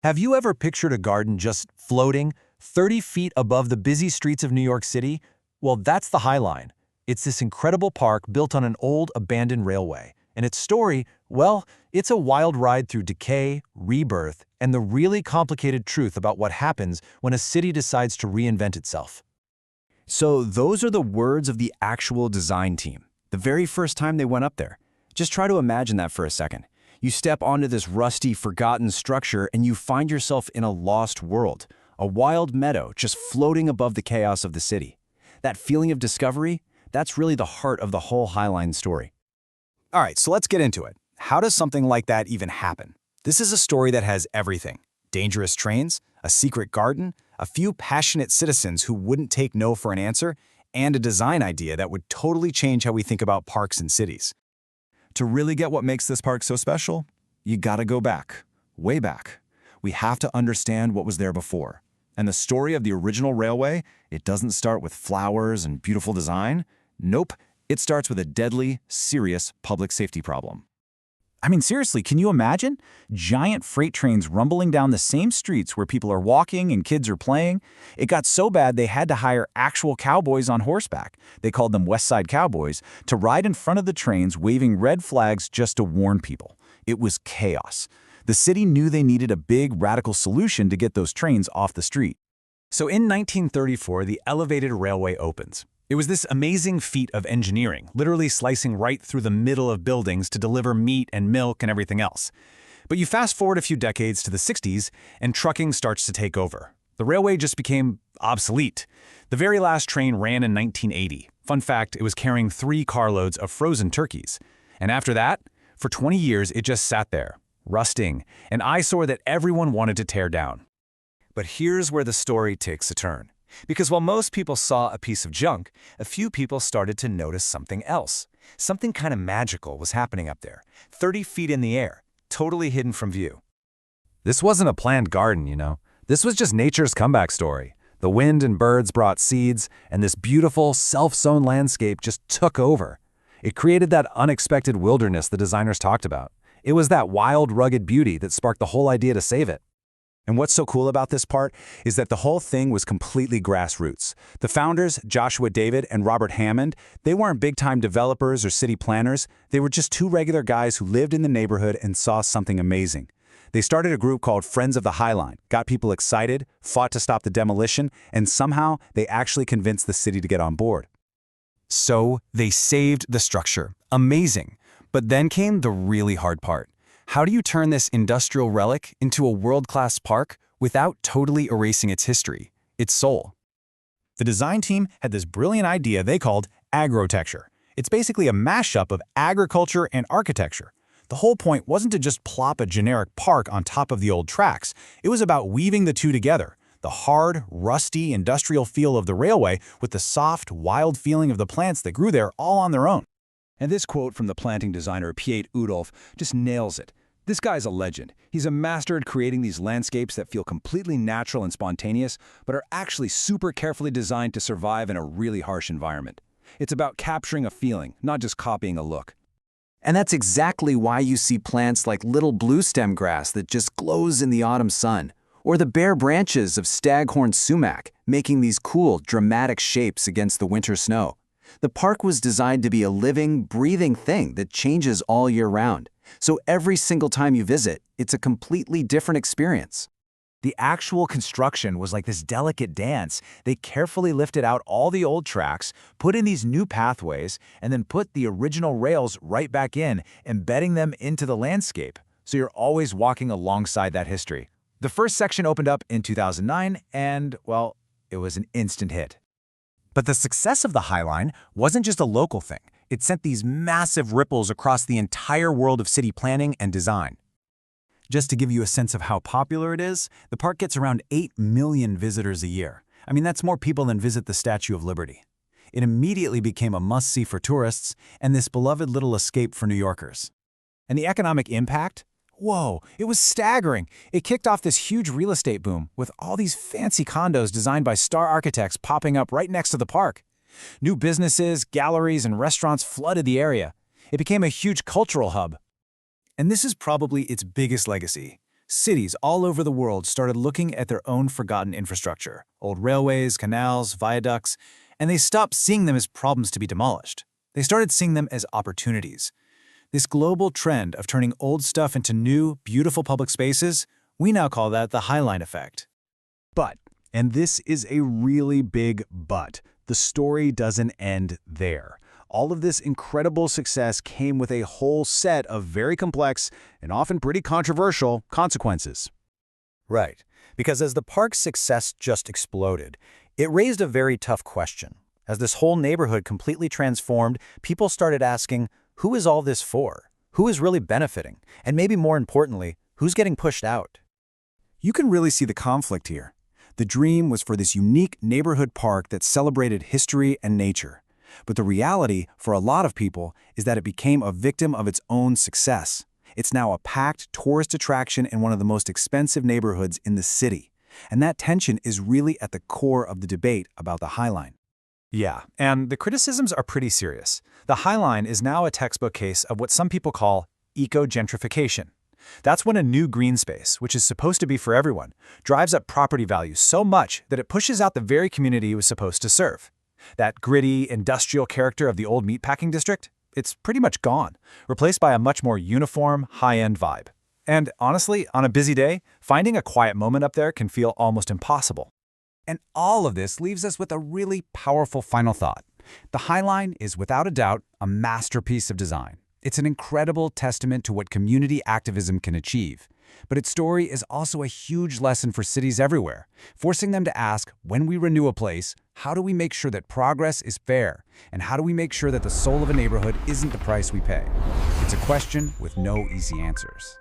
Have you ever pictured a garden just floating 30 feet above the busy streets of New York City? Well, that's the High Line. It's this incredible park built on an old, abandoned railway. And its story, well, it's a wild ride through decay, rebirth, and the really complicated truth about what happens when a city decides to reinvent itself. So those are the words of the actual design team, the very first time they went up there. Just try to imagine that for a second. You step onto this rusty, forgotten structure and you find yourself in a lost world, a wild meadow just floating above the chaos of the city. That feeling of discovery, that's really the heart of the whole High Line story. All right, so let's get into it. How does something like that even happen? This is a story that has everything. Dangerous trains, a secret garden, a few passionate citizens who wouldn't take no for an answer, and a design idea that would totally change how we think about parks and cities. To really get what makes this park so special, you gotta go back, way back. We have to understand what was there before. And the story of the original railway, it doesn't start with flowers and beautiful design. Nope, it starts with a deadly, serious public safety problem. I mean, seriously, can you imagine? Giant freight trains rumbling down the same streets where people are walking and kids are playing. It got so bad they had to hire actual cowboys on horseback. They called them West Side Cowboys, to ride in front of the trains waving red flags just to warn people. It was chaos. The city knew they needed a big, radical solution to get those trains off the street. So in 1934, the elevated railway opens. It was this amazing feat of engineering, literally slicing right through the middle of buildings to deliver meat and milk and everything else. But you fast forward a few decades to the 60s, and trucking starts to take over. The railway just became obsolete. The very last train ran in 1980. Fun fact, it was carrying 3 carloads of frozen turkeys. And after that, for 20 years, it just sat there, rusting, an eyesore that everyone wanted to tear down. But here's where the story takes a turn. Because while most people saw a piece of junk, a few people started to notice something else. Something kind of magical was happening up there, 30 feet in the air, totally hidden from view. This wasn't a planned garden, you know. This was just nature's comeback story. The wind and birds brought seeds, and this beautiful, self-sown landscape just took over. It created that unexpected wilderness the designers talked about. It was that wild, rugged beauty that sparked the whole idea to save it. And what's so cool about this part is that the whole thing was completely grassroots. The founders, Joshua David and Robert Hammond, they weren't big-time developers or city planners. They were just 2 regular guys who lived in the neighborhood and saw something amazing. They started a group called Friends of the High Line, got people excited, fought to stop the demolition, and somehow they actually convinced the city to get on board. So they saved the structure. Amazing. But then came the really hard part. How do you turn this industrial relic into a world-class park without totally erasing its history, its soul? The design team had this brilliant idea they called agrotecture. It's basically a mashup of agriculture and architecture. The whole point wasn't to just plop a generic park on top of the old tracks. It was about weaving the two together, the hard, rusty, industrial feel of the railway with the soft, wild feeling of the plants that grew there all on their own. And this quote from the planting designer Piet Oudolf just nails it. This guy's a legend. He's a master at creating these landscapes that feel completely natural and spontaneous, but are actually super carefully designed to survive in a really harsh environment. It's about capturing a feeling, not just copying a look. And that's exactly why you see plants like little blue stem grass that just glows in the autumn sun, or the bare branches of staghorn sumac making these cool, dramatic shapes against the winter snow. The park was designed to be a living, breathing thing that changes all year round. So every single time you visit, it's a completely different experience. The actual construction was like this delicate dance. They carefully lifted out all the old tracks, put in these new pathways, and then put the original rails right back in, embedding them into the landscape. So you're always walking alongside that history. The first section opened up in 2009, and, well, it was an instant hit. But the success of the High Line wasn't just a local thing. It sent these massive ripples across the entire world of city planning and design. Just to give you a sense of how popular it is, the park gets around 8 million visitors a year. I mean, that's more people than visit the Statue of Liberty. It immediately became a must-see for tourists and this beloved little escape for New Yorkers. And the economic impact? Whoa, it was staggering. It kicked off this huge real estate boom with all these fancy condos designed by star architects popping up right next to the park. New businesses, galleries, and restaurants flooded the area. It became a huge cultural hub. And this is probably its biggest legacy. Cities all over the world started looking at their own forgotten infrastructure, old railways, canals, viaducts, and they stopped seeing them as problems to be demolished. They started seeing them as opportunities. This global trend of turning old stuff into new, beautiful public spaces, we now call that the Highline effect. But, and this is a really big but, the story doesn't end there. All of this incredible success came with a whole set of very complex and often pretty controversial consequences. Right, because as the park's success just exploded, it raised a very tough question. As this whole neighborhood completely transformed, people started asking, who is all this for? Who is really benefiting? And maybe more importantly, who's getting pushed out? You can really see the conflict here. The dream was for this unique neighborhood park that celebrated history and nature. But the reality, for a lot of people, is that it became a victim of its own success. It's now a packed tourist attraction in one of the most expensive neighborhoods in the city. And that tension is really at the core of the debate about the Highline. Yeah, and the criticisms are pretty serious. The Highline is now a textbook case of what some people call eco-gentrification. That's when a new green space, which is supposed to be for everyone, drives up property values so much that it pushes out the very community it was supposed to serve. That gritty, industrial character of the old meatpacking district, it's pretty much gone, replaced by a much more uniform, high-end vibe. And honestly, on a busy day, finding a quiet moment up there can feel almost impossible. And all of this leaves us with a really powerful final thought. The Highline is without a doubt a masterpiece of design. It's an incredible testament to what community activism can achieve. But its story is also a huge lesson for cities everywhere, forcing them to ask, when we renew a place, how do we make sure that progress is fair? And how do we make sure that the soul of a neighborhood isn't the price we pay? It's a question with no easy answers.